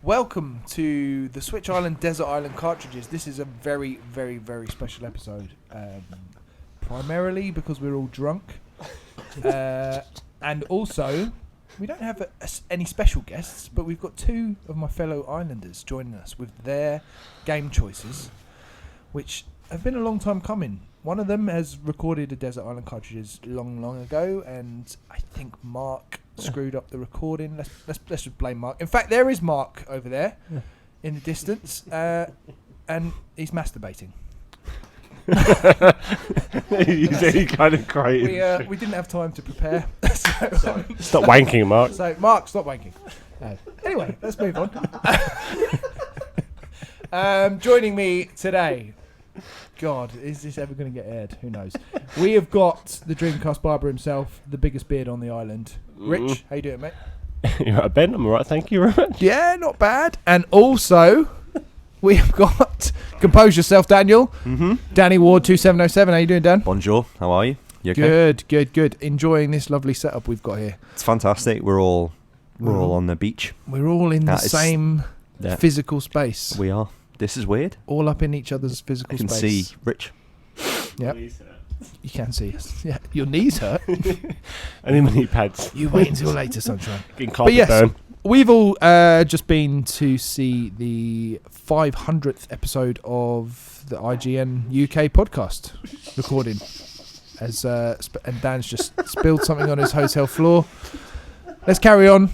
Welcome to the Switch Island Desert Island Cartridges. This is a very, very, very special episode. Primarily because we're all drunk. And also, we don't have any special guests, but we've got two of my fellow islanders joining us with their game choices, which have been a long time coming. One of them has recorded a Desert Island Cartridges long ago, and I think Mark screwed up the recording. Let's just blame Mark. In fact, there is Mark over there in the distance, and he's masturbating. He's kind of great. We didn't have time to prepare. Stop wanking, Mark. So, Mark, stop wanking. Anyway, let's move on. Joining me today. God, is this ever going to get aired? Who knows? We have got the Dreamcast barber himself, the biggest beard on the island. Rich, how you doing, mate? You're right, Ben. I'm all right, thank you very much. Yeah, not bad. And also, we have got, compose yourself, Daniel. Danny Ward 2707. How you doing, Dan? Bonjour. How are you? You okay? Good. Enjoying this lovely setup we've got here. It's fantastic. We're all on the beach. We're all in the same physical space. We are. This is weird. All up in each other's physical space. I can see Rich. Yeah. You can see us. Yeah. Your knees hurt. Only my knee pads. You wait until later, sunshine. But yes, we've all just been to see the 500th episode of the IGN UK podcast recording. And Dan's just spilled something on his hotel floor. Let's carry on.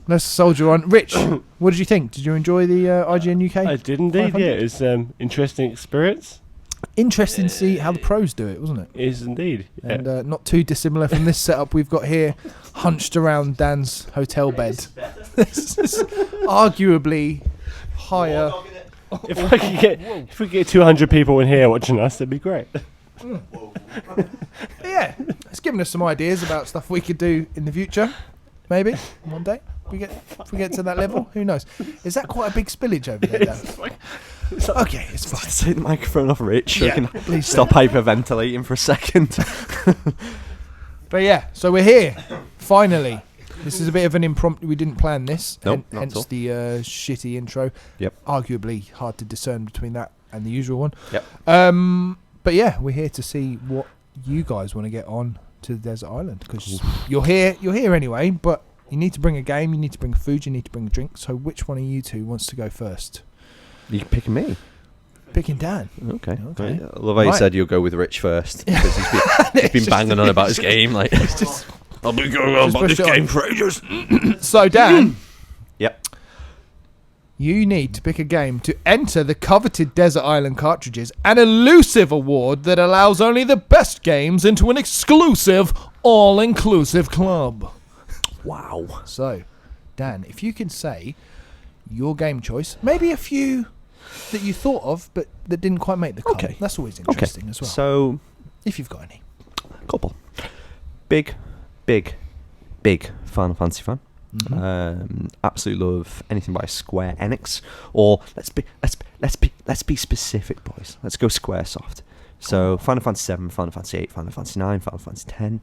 Let's soldier on. Rich, what did you think? Did you enjoy the IGN UK? I did indeed, 500? yeah. It was interesting experience. Interesting to see how the pros do it, wasn't it? It is indeed. Yeah. And not too dissimilar from this setup we've got here, hunched around Dan's hotel bed. This is arguably higher. If we get 200 people in here watching us, that'd be great. Yeah, it's given us some ideas about stuff we could do in the future. Maybe one day if we get to that level. Who knows? Is that quite a big spillage over there, Dan? Okay, it's fine. Take the microphone off Rich so Yeah, I can please stop hyperventilating for a second. But yeah, so we're here finally. This is a bit of an impromptu. We didn't plan this, Nope, not hence at all. the shitty intro. Yep. Arguably hard to discern between that and the usual one. Yep. But yeah, we're here to see what you guys want to get on to the Desert Island, because you're here anyway, but you need to bring a game, you need to bring food, you need to bring a drink. So which one of you two wants to go first? You're picking me. Picking Dan. Okay. Okay. I love how you said you'll go with Rich first, because he's been banging on about his game. Like, I'll be going on about this game for ages. So Dan, Yep. you need to pick a game to enter the coveted Desert Island Cartridges, an elusive award that allows only the best games into an exclusive, all-inclusive club. Wow. So, Dan, if you can say your game choice, maybe a few that you thought of but that didn't quite make the cut. Okay. That's always interesting as well. So, if you've got any. couple. Big Final Fantasy fan. Absolutely love anything by Square Enix, or let's be specific, boys. Let's go Squaresoft. So Final Fantasy 7, Final Fantasy 8, Final Fantasy 9, Final Fantasy 10,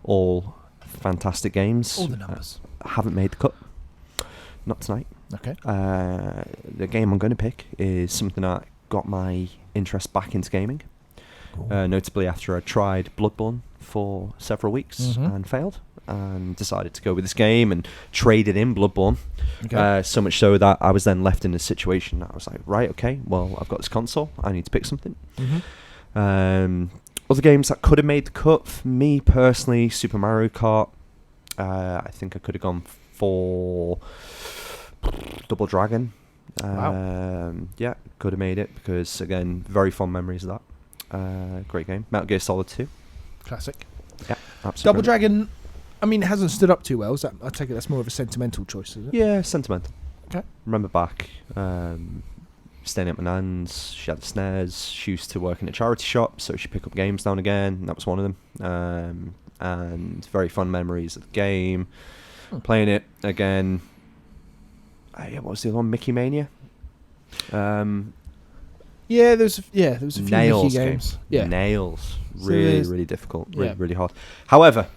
all fantastic games. All the numbers. Haven't made the cut. Not tonight. Okay. The game I'm going to pick is something that got my interest back into gaming. Notably after I tried Bloodborne for several weeks and failed, and decided to go with this game and traded in Bloodborne. Okay. So much so that I was then left in a situation that I was like, right, okay, well, I've got this console, I need to pick something. Other games that could have made the cut for me personally, Super Mario Kart. I think I could have gone for Double Dragon. Wow. Yeah, could have made it because, again, very fond memories of that. Great game. Metal Gear Solid 2. Classic. Yeah, absolutely. Double Dragon, I mean, it hasn't stood up too well. Is that, I take it that's more of a sentimental choice, is it? Yeah, sentimental. Okay. Remember back, staying at my nan's, she had the snares, she used to work in a charity shop, so she'd pick up games now and again, and that was one of them. And very fond memories of the game. Playing it again. What was the other one? Mickey Mania? Yeah, there was a few Nails Mickey games. Yeah. Nails. So Really difficult. yeah. Really hard. However,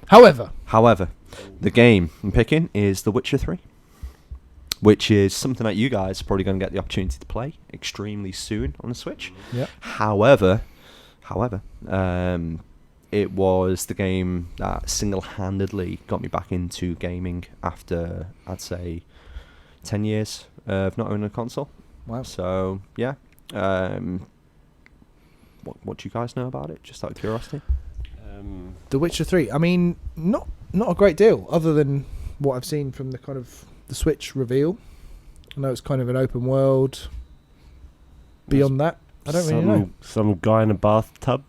the game I'm picking is The Witcher 3. which is something that you guys are probably going to get the opportunity to play extremely soon on the Switch. Yeah. However, it was the game that single-handedly got me back into gaming after, I'd say, 10 years of not owning a console. Wow. So, yeah. What do you guys know about it, just out of curiosity? The Witcher 3. I mean, not a great deal, other than what I've seen from the kind of the Switch reveal. I know it's kind of an open world. Beyond that, I don't really know. Some guy in a bathtub.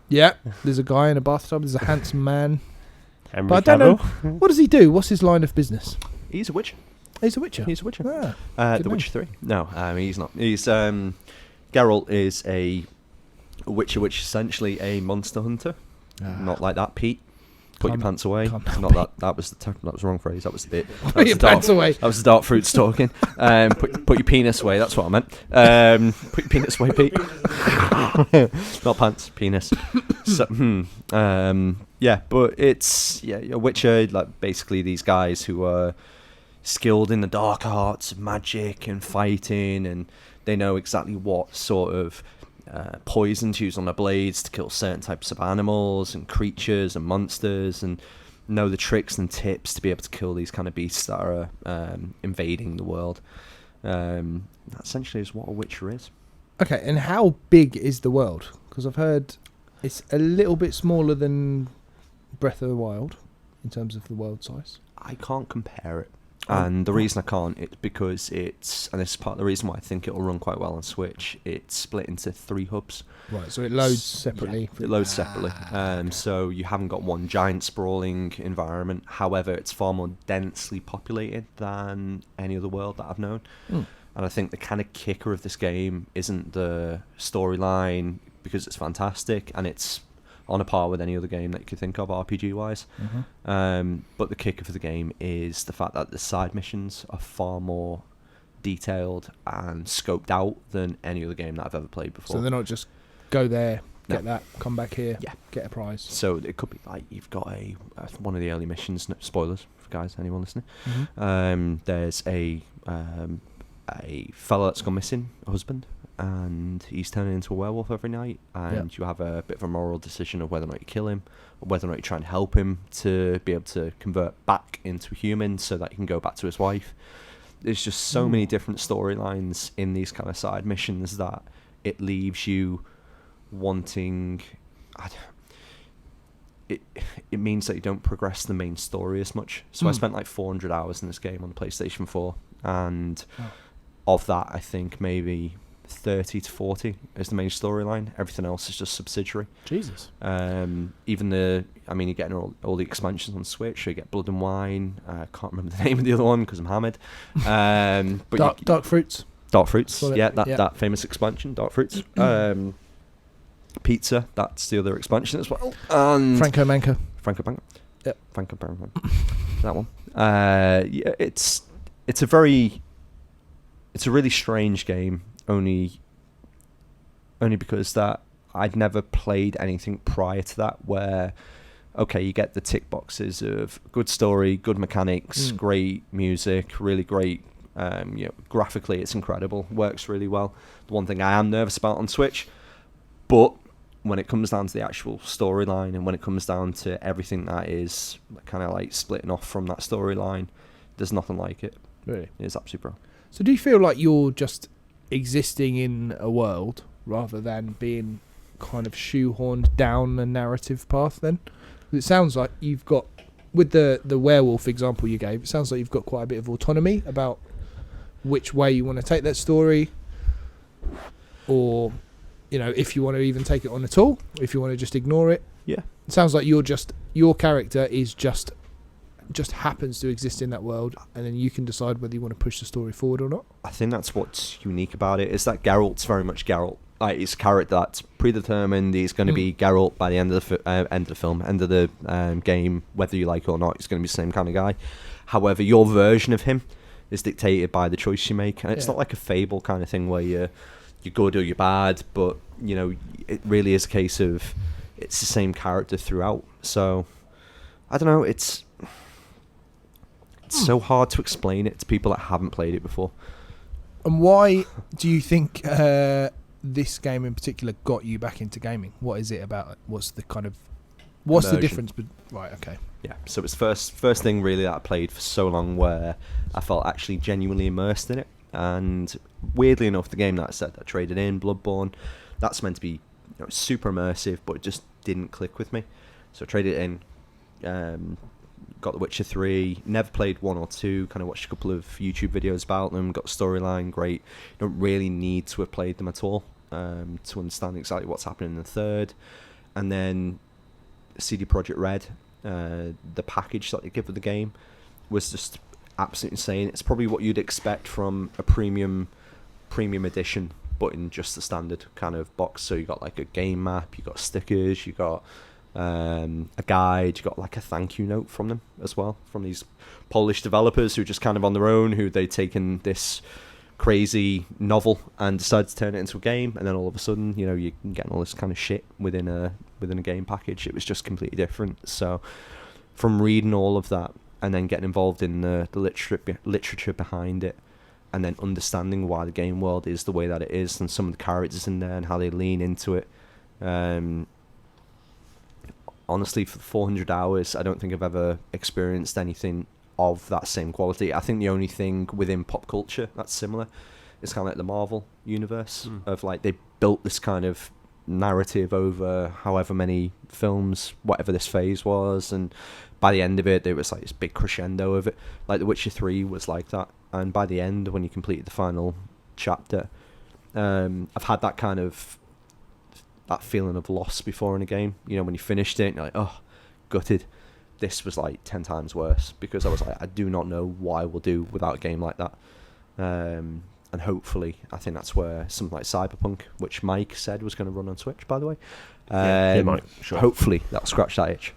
Yeah, there's a guy in a bathtub. There's a handsome man. Henry But I don't know. Cavill. What does he do? What's his line of business? He's a Witcher. He's a Witcher. He's a Witcher. Ah, good The name. Witcher 3. No, he's not. He's Geralt is a Witcher, which is essentially a monster hunter. Not like that, Pete. Put your Calm- put your pants away. calm down, Not that. That was the wrong phrase. That was the bit. That Put was your the dark- pants away. That was the dark fruits talking. Put your penis away. That's what I meant. Put your penis away, Pete. Not pants, penis. So, yeah, but it's a Witcher. Like basically these guys who are skilled in the dark arts of magic and fighting, and they know exactly what sort of poison to use on their blades to kill certain types of animals and creatures and monsters, and know the tricks and tips to be able to kill these kind of beasts that are invading the world. That essentially is what a Witcher is. Okay, and how big is the world? Because I've heard it's a little bit smaller than Breath of the Wild in terms of the world size. I can't compare it. And the reason I can't, it's because and this is part of the reason why I think it'll run quite well on Switch, it's split into 3 hubs. Right, so it loads separately. Yeah, it loads separately. So you haven't got one giant sprawling environment. However, it's far more densely populated than any other world that I've known. Mm. And I think the kind of kicker of this game isn't the storyline, because it's fantastic and it's on a par with any other game that you could think of RPG-wise. Mm-hmm. But the kicker for the game is the fact that the side missions are far more detailed and scoped out than any other game that I've ever played before. So they're not just go there, No. get that, come back here, Yeah. get a prize. So it could be like you've got one of the early missions. No, spoilers for guys, anyone listening. Mm-hmm. There's a fella that's gone missing, a husband, and he's turning into a werewolf every night. And you have a bit of a moral decision of whether or not you kill him, or whether or not you try and help him to be able to convert back into a human so that he can go back to his wife. There's just so many different storylines in these kind of side missions that it leaves you wanting. It means that you don't progress the main story as much. So I spent like 400 hours in this game on the PlayStation 4, and of that, I think maybe 30 to 40 is the main storyline. Everything else is just subsidiary. Jesus. Even you're getting all the expansions on Switch. So you get Blood and Wine. I can't remember the name of the other one because I'm hammered. But Dark Fruits. Dark Fruits, Well, yeah, that famous expansion, Dark Fruits. Pizza, that's the other expansion as well. And Franco Manco. Franco Banco. Yep. Franco Banco. That one. Yeah, it's a really strange game. Only because that I'd never played anything prior to that where, okay, you get the tick boxes of good story, good mechanics, great music, really great. Graphically it's incredible, works really well. The one thing I am nervous about on Switch, but when it comes down to the actual storyline and when it comes down to everything that is kind of like splitting off from that storyline, there's nothing like it. Really? It's absolutely bro. So do you feel like you're just existing in a world rather than being kind of shoehorned down a narrative path then? It sounds like you've got, with the werewolf example you gave, it sounds like you've got quite a bit of autonomy about which way you want to take that story, or if you want to even take it on at all, if you want to just ignore it. Yeah. It sounds like your character is just happens to exist in that world, and then you can decide whether you want to push the story forward or not. I think that's what's unique about it, is that Geralt's very much Geralt. Like, he's a character that's predetermined. He's going to be Geralt by the end of the game, whether you like it or not. He's going to be the same kind of guy. However, your version of him is dictated by the choice you make, and it's not like a Fable kind of thing where you're good or you're bad, but it really is a case of it's the same character throughout. So I don't know, It's so hard to explain it to people that haven't played it before. And why do you think this game in particular got you back into gaming? What is it about it? What's the Immersion. difference? Right, okay. Yeah, so it was first thing really that I played for so long where I felt actually genuinely immersed in it. And weirdly enough, the game that I said that I traded in, Bloodborne, that's meant to be super immersive, but it just didn't click with me. So I traded it in, got The Witcher 3, never played 1 or 2, kind of watched a couple of YouTube videos about them, got the storyline, great. You don't really need to have played them at all to understand exactly what's happening in the third. And then CD Projekt Red, the package that they give with the game was just absolutely insane. It's probably what you'd expect from a premium edition, but in just the standard kind of box. So you got like a game map, you got stickers, you got a guide, you got like a thank you note from them as well, from these Polish developers who are just kind of on their own, who they'd taken this crazy novel and decided to turn it into a game, and then all of a sudden, you can get all this kind of shit within a game package. It was just completely different. So from reading all of that and then getting involved in the literature behind it, and then understanding why the game world is the way that it is, and some of the characters in there and how they lean into it, honestly, for 400 hours, I don't think I've ever experienced anything of that same quality. I think the only thing within pop culture that's similar is kind of like the Marvel universe, of like they built this kind of narrative over however many films, whatever this phase was, and by the end of it, there was like this big crescendo of it. Like The Witcher 3 was like that, and by the end, when you completed the final chapter, I've had that kind of that feeling of loss before in a game. When you finished it, and you're like, oh, gutted. This was like 10 times worse, because I was like, I do not know what I will do without a game like that. And hopefully, I think that's where something like Cyberpunk, which Mike said was going to run on Switch, by the way. Yeah, Mike, sure. Hopefully, that'll scratch that itch.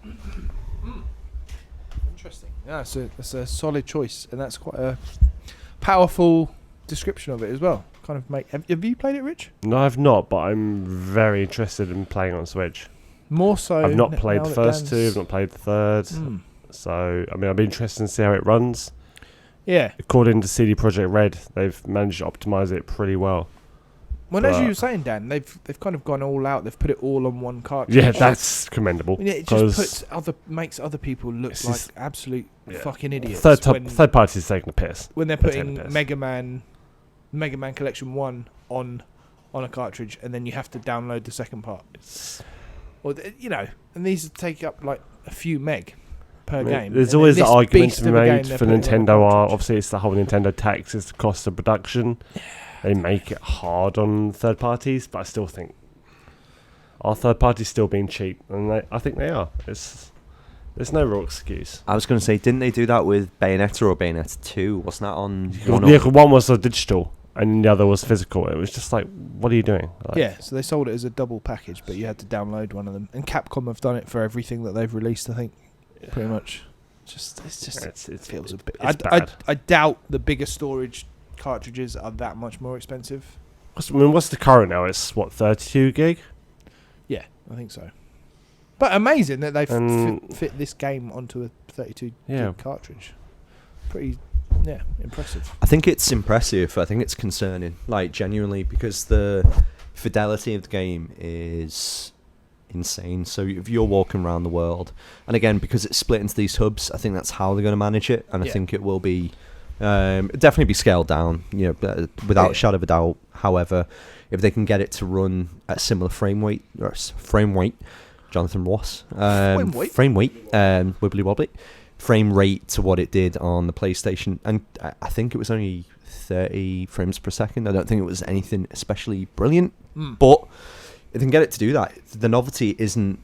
Interesting. Yeah, that's a solid choice, and that's quite a powerful description of it as well. Kind of have you played it, Rich? No, I've not, but I'm very interested in playing on Switch. More so. I've not played the first two, I've Dan's- not played the third. So, I mean, I'd be interested to see how it runs. Yeah. According to CD Projekt Red, they've managed to optimize it pretty well. Well, as you were saying, Dan, they've kind of gone all out. They've put it all on one cartridge. Yeah, that's commendable. I mean, it just makes other people look like absolute fucking idiots. Third parties taking the piss. When they're putting Mega Man Collection 1 on a cartridge, and then you have to download the second part. And these take up like a few meg per game. There's and always the argument beast to be of a game made they're for putting on a Nintendo. cartridge. Obviously, it's the whole Nintendo tax, it's the cost of production. They make it hard on third parties, but I still think are third parties still being cheap? And I think they are. There's no real excuse. I was going to say, didn't they do that with Bayonetta or Bayonetta 2? Wasn't that on One was a digital and the other was physical. It was just like, what are you doing? So they sold it as a double package, but you had to download one of them. And Capcom have done it for everything that they've released, I think, pretty much. It feels a bit. I doubt the bigger storage cartridges are that much more expensive. What's the current now? It's 32 gig? Yeah, I think so. But amazing that they've fit this game onto a 32 gig cartridge. Pretty, impressive. I think it's impressive. I think it's concerning, like genuinely, because the fidelity of the game is insane. So if you're walking around the world, and again, because it's split into these hubs, I think that's how they're going to manage it, and I think it will be definitely be scaled down, without a shadow of a doubt. However, if they can get it to run at similar frame rate, Jonathan Ross, frame rate, wibbly wobbly, frame rate to what it did on the PlayStation, and I think it was only 30 frames per second. I don't think it was anything especially brilliant, but if they can get it to do that, the novelty isn't,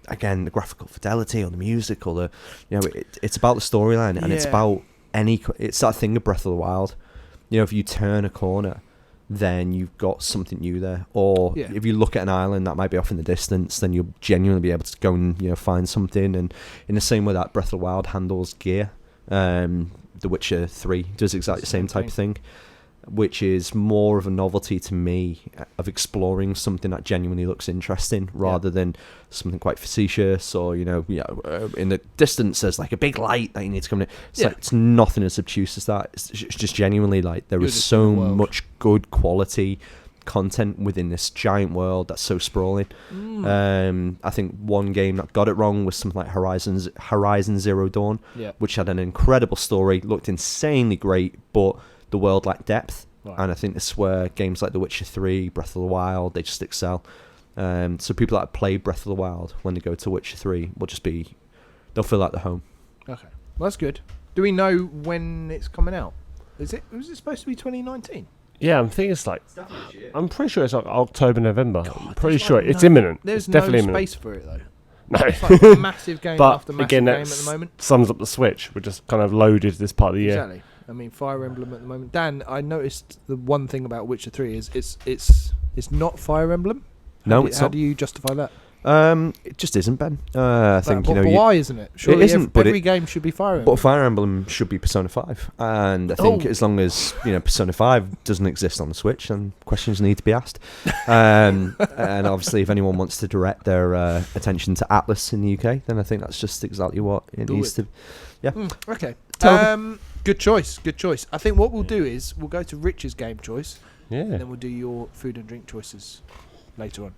again, the graphical fidelity or the music or the, it's about the storyline, and it's about it's that thing of Breath of the Wild. If you turn a corner, then you've got something new there. Or if you look at an island that might be off in the distance, then you'll genuinely be able to go and find something. And in the same way that Breath of the Wild handles gear, The Witcher 3 does exactly the same type of thing. which is more of a novelty to me of exploring something that genuinely looks interesting rather than something quite facetious or, in the distance there's like a big light that you need to come in. It's like, it's nothing as obtuse as that. It's just genuinely like there is so much good quality content within this giant world that's so sprawling. I think one game that got it wrong was something like Horizon Zero Dawn, which had an incredible story, looked insanely great, but the world lacked depth. And I think this is where games like The Witcher 3, Breath of the Wild, they just excel. So people that play Breath of the Wild, when they go to Witcher 3, they'll feel like they're home. Okay, well, that's good. Do we know when it's coming out? Was it supposed to be 2019? Yeah, I'm thinking it's like... I'm pretty sure it's like October, November. I'm pretty sure it's no, imminent. There's it's definitely no imminent. space for it, though. No. It's like a massive game but after massive again, game at the moment. Sums up the Switch. We're just kind of loaded this part of the year. Exactly. I mean, Fire Emblem at the moment. Dan, I noticed the one thing about Witcher 3 is it's not Fire Emblem. How do you justify that? It just isn't, Ben. I think but why isn't it? Surely it isn't, every game should be Fire Emblem. But Fire Emblem should be Persona 5, and I think as long as Persona 5 doesn't exist on the Switch, then questions need to be asked. And obviously, if anyone wants to direct their attention to Atlas in the UK, then I think that's just exactly what it needs to. Yeah. Okay. Good choice. I think what we'll do is we'll go to Rich's game choice. Yeah. And then we'll do your food and drink choices later on.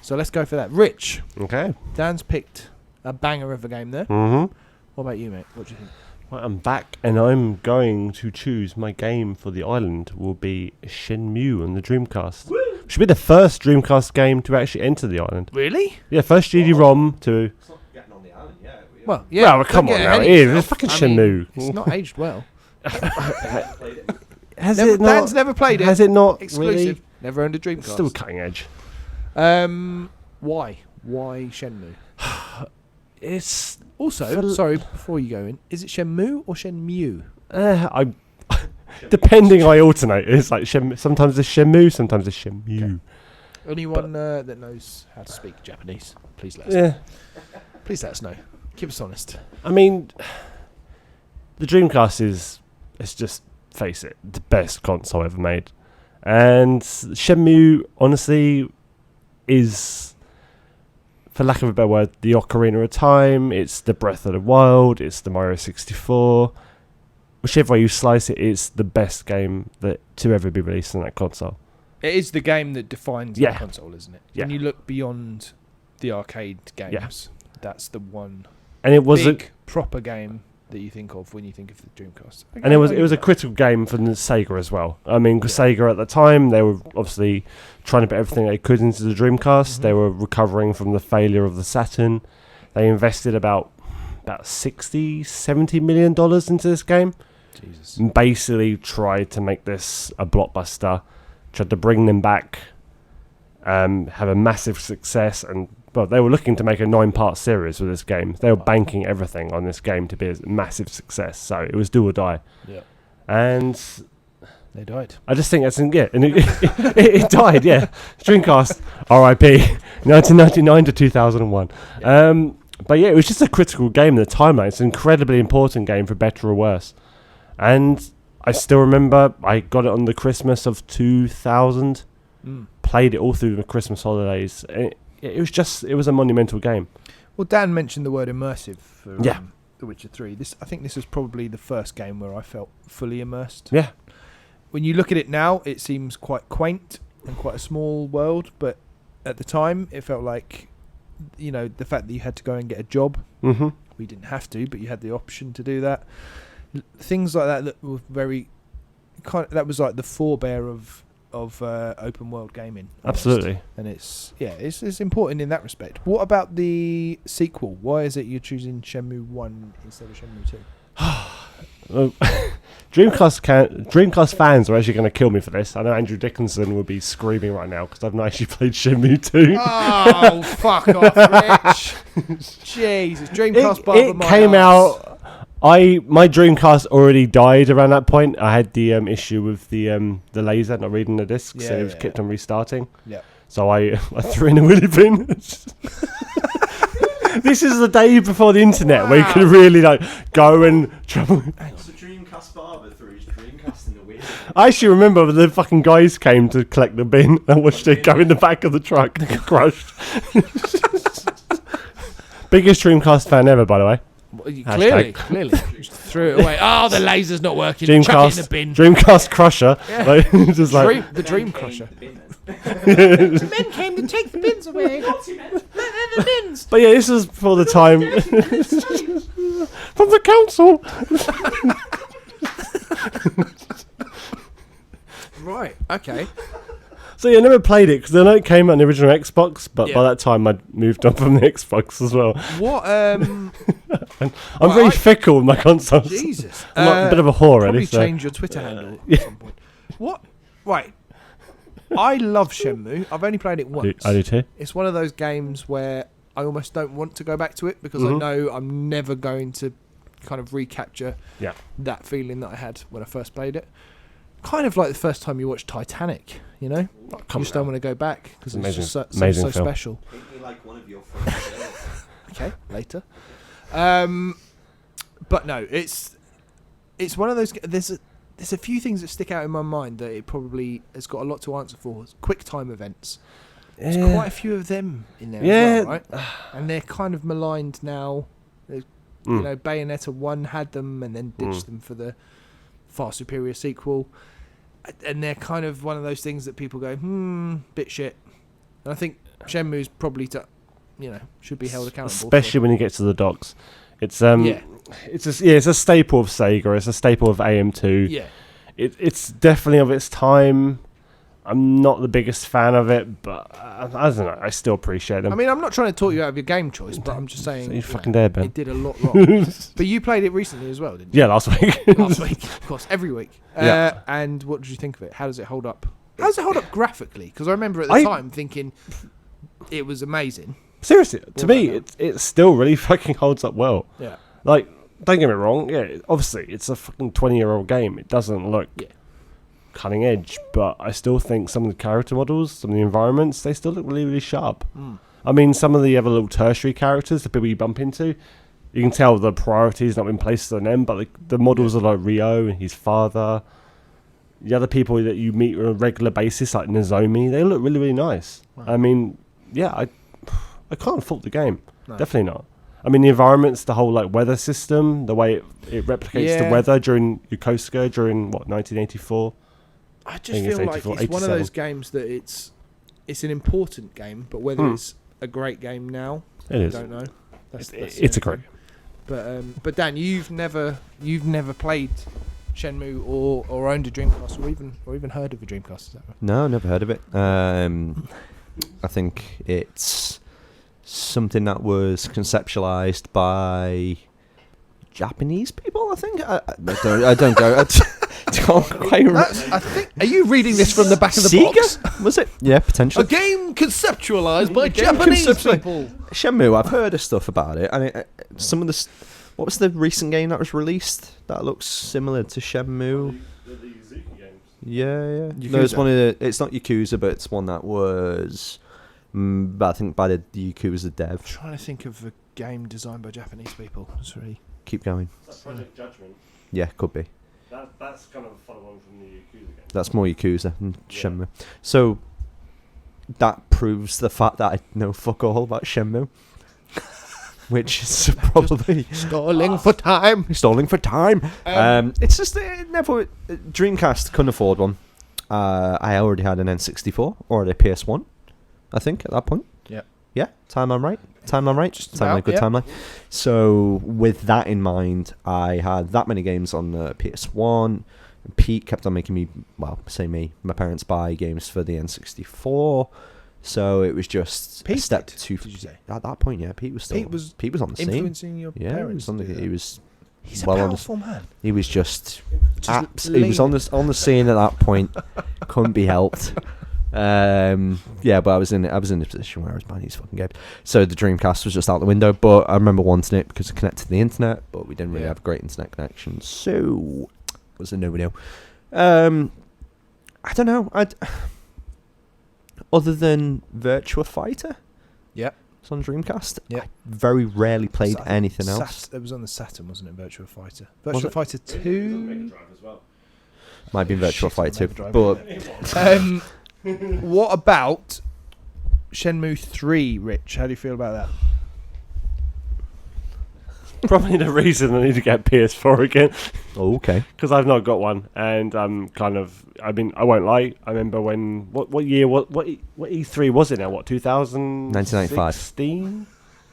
So let's go for that. Rich. Okay. Dan's picked a banger of a game there. Mm-hmm. What about you, mate? What do you think? Well, I'm back, and I'm going to choose my game for the island will be Shenmue on the Dreamcast. Woo! Should be the first Dreamcast game to actually enter the island. Really? Yeah, first GD-ROM to... It's not getting on the island yet. Well, yeah. Well, come on now. It's fucking Shenmue. It's not aged well. Has it not? Dan's never played it. Has it not? Exclusive. Really? Never owned a Dreamcast. It's still cutting edge. Why? Why Shenmue? It's also sorry. Before you go in, is it Shenmue or Shenmue? I depending. I alternate. It's like sometimes it's Shenmue, sometimes it's Shenmue. Okay. Anyone that knows how to speak Japanese, please let us know. Please let us know. Keep us honest. I mean, the Dreamcast is, let's just face it, the best console ever made. And Shenmue, honestly, is, for lack of a better word, the Ocarina of Time. It's the Breath of the Wild. It's the Mario 64. Whichever way you slice it, it's the best game to ever be released on that console. It is the game that defines the console, isn't it? When you look beyond the arcade games, that's the one. And it was big proper game that you think of when you think of the Dreamcast. Okay, and it was a critical game for the Sega as well. I mean, because Sega at the time, they were obviously trying to put everything they could into the Dreamcast. Mm-hmm. They were recovering from the failure of the Saturn. They invested about $60-70 million into this game. Jesus. And basically tried to make this a blockbuster. Tried to bring them back, have a massive success, and they were looking to make a 9-part series with this game. They were banking everything on this game to be a massive success. So it was do or die. Yeah. And they died. I just think that's it died. Yeah. Dreamcast, R.I.P. 1999 to 2001. Yeah. But yeah, it was just a critical game in the timeline. It's an incredibly important game for better or worse. And I still remember I got it on the Christmas of 2000. Played it all through the Christmas holidays. It was a monumental game. Well, Dan mentioned the word immersive for The Witcher 3. I think this was probably the first game where I felt fully immersed. Yeah. When you look at it now, it seems quite quaint and quite a small world, but at the time, it felt like, the fact that you had to go and get a job. Mm-hmm. We didn't have to, but you had the option to do that. Things like that were very that was like the forebear of open world gaming. Absolutely. And it's important in that respect. What about the sequel? Why is it you're choosing Shenmue 1 instead of Shenmue 2? Dreamcast fans are actually going to kill me for this. I know Andrew Dickinson will be screaming right now because I've not actually played Shenmue 2. Oh, fuck off, Rich. Jesus, Dreamcast it came out. My Dreamcast already died around that point. I had the issue with the laser not reading the discs, and it was kept on restarting. Yeah. So I threw in a willy bin. This is the day before the internet where you could really go and trouble. The Dreamcast barber threw his Dreamcast in the wheel. I actually remember the fucking guys came to collect the bin and watched it go in the back of the truck and get crushed. Biggest Dreamcast fan ever, by the way. Clearly. Just threw it away. Oh, the laser's not working. Chuck it in the bin. Dreamcast Crusher. Yeah. Like, just like The Dream Crusher. The men came to take the bins away. The bins. But yeah, this was for the time from the council. Right. Okay. So yeah, I never played it because I know it came out on the original Xbox, but Yeah. by that time I'd moved on from the Xbox as well. What? I'm Well, very fickle with my consoles. Jesus. I'm like a bit of a whore, Probably really. So. change your Twitter handle at some point. What? Right. I love Shenmue. I've only played it once. I do too. It's one of those games where I almost don't want to go back to it because I Mhm. know I'm never going to kind of recapture Yeah. that feeling that I had when I first played it. Kind of like the first time you watched Titanic, you know? You just don't want to go back because it's Amazing- just so amazing film. special. like one of your friends. Okay, later. But no, it's one of those. There's a few things that stick out in my mind that it probably has got a lot to answer for. Quick time events. There's quite a few of them in there as well, right? And they're kind of maligned now. You know, Bayonetta 1 had them and then ditched them for the far superior sequel. And they're kind of one of those things that people go, bit shit. And I think Shenmue's probably should be held accountable. Especially when you get to the docks. It's Yeah. it's a staple of Sega. It's a staple of AM2. Yeah. It's definitely of its time. I'm not the biggest fan of it, but I don't know. I still appreciate them. I mean, I'm not trying to talk you out of your game choice, but I'm just saying you fucking dare, Ben. it did a lot wrong. But you played it recently as well, didn't you? Yeah, last week. Last week, of course, every week. Yeah. And what did you think of it? How does it hold up? How does it hold up graphically? Because I remember at the time thinking it was amazing. Seriously, to What me, about it still really fucking holds up well. Yeah. Like, don't get me wrong. Yeah, obviously, it's a fucking 20-year-old game. It doesn't look cutting edge, but I still think some of the character models, some of the environments, they still look really, really sharp. I mean, some of the other little tertiary characters, the people you bump into, you can tell the priority's not been placed on them, but the models are like Ryo and his father. The other people that you meet on a regular basis, like Nozomi, they look really, really nice. Wow. I mean, yeah, I can't fault the game. No. Definitely not. I mean, the environments, the whole like weather system, the way it replicates the Yeah. weather during Yokosuka during 1984. I just think it's feel like 84, it's one of 87. those games that it's an important game, but whether it's a great game now, It is. I don't know. That's the It's a only great. thing. But Dan, you've never played Shenmue or owned a Dreamcast or even heard of a Dreamcast, is that right? No, never heard of it. I think it's something that was conceptualized by Japanese people. I think I don't go. I don't quite remember. I think. Are you reading this from the back of the Sega? box? Was it? Yeah, potentially. A game conceptualized by Game Japanese conceptualized. people. Shenmue, I've heard of stuff about it, and some of the. What was the recent game that was released that looks similar to Shenmue? Yeah. No, it's Yakuza. one of the. It's not Yakuza, but it's one that was. I think by the Yakuza dev. I'm trying to think of a game designed by Japanese people. It's really Keep going. Project Judgment. Yeah, could be. That's kind of a follow-on from the Yakuza game. That's more Yakuza than Yeah. Shenmue. So that proves the fact that I know fuck all about Shenmue. Which is probably stalling for time. stalling for time. It's just never Dreamcast couldn't afford one. I already had an N64 or a PS1, I think at that point. Yep. Yeah, timeline right. Just Timeline about, good yeah. timeline. So with that in mind, I had that many games on the PS1. Pete kept on making me, my parents buy games for the N64. So it was just Pete a step did, too. did you say? At that point, yeah, Pete was still. Pete was on the scene. Influencing your Yeah, parents. he was. He's a well on the powerful man. He was just. Just He was on the scene at that point. Couldn't be helped. Yeah, but I was in a position where I was buying these fucking games. So the Dreamcast was just out the window. But I remember wanting it because it connected to the internet. But we didn't really Yeah. have a great internet connection, so it was a no-no. I don't know. Other than Virtua Fighter, Yep. it's on Dreamcast. Yep. I very rarely played So I think anything else. It was on the Saturn, wasn't it? Virtua Fighter. Was Virtua it? Fighter 2. Might be in Virtual Shit on Fighter Mega 2. Drive. But What about Shenmue 3, Rich? How do you feel about that? Probably the reason I need to get PS4 again, okay. because I've not got one, and I'm kind of. I mean, I won't lie. I remember when what year what E3 was it now? What 1995.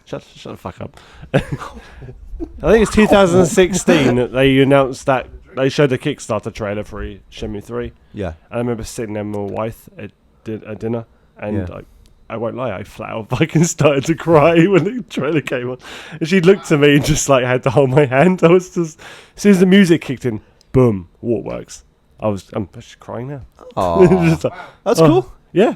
Shut the fuck up. I think it's 2016 that they announced that they showed a Kickstarter trailer for Shenmue 3. Yeah. And I remember sitting there with my wife at dinner, and Yeah. I won't lie, I flat out fucking started to cry when the trailer came on. And she looked at me and just like had to hold my hand. I was just, as soon as the music kicked in, boom, waterworks. I'm actually crying now. Oh, Just like, that's oh, cool. Yeah.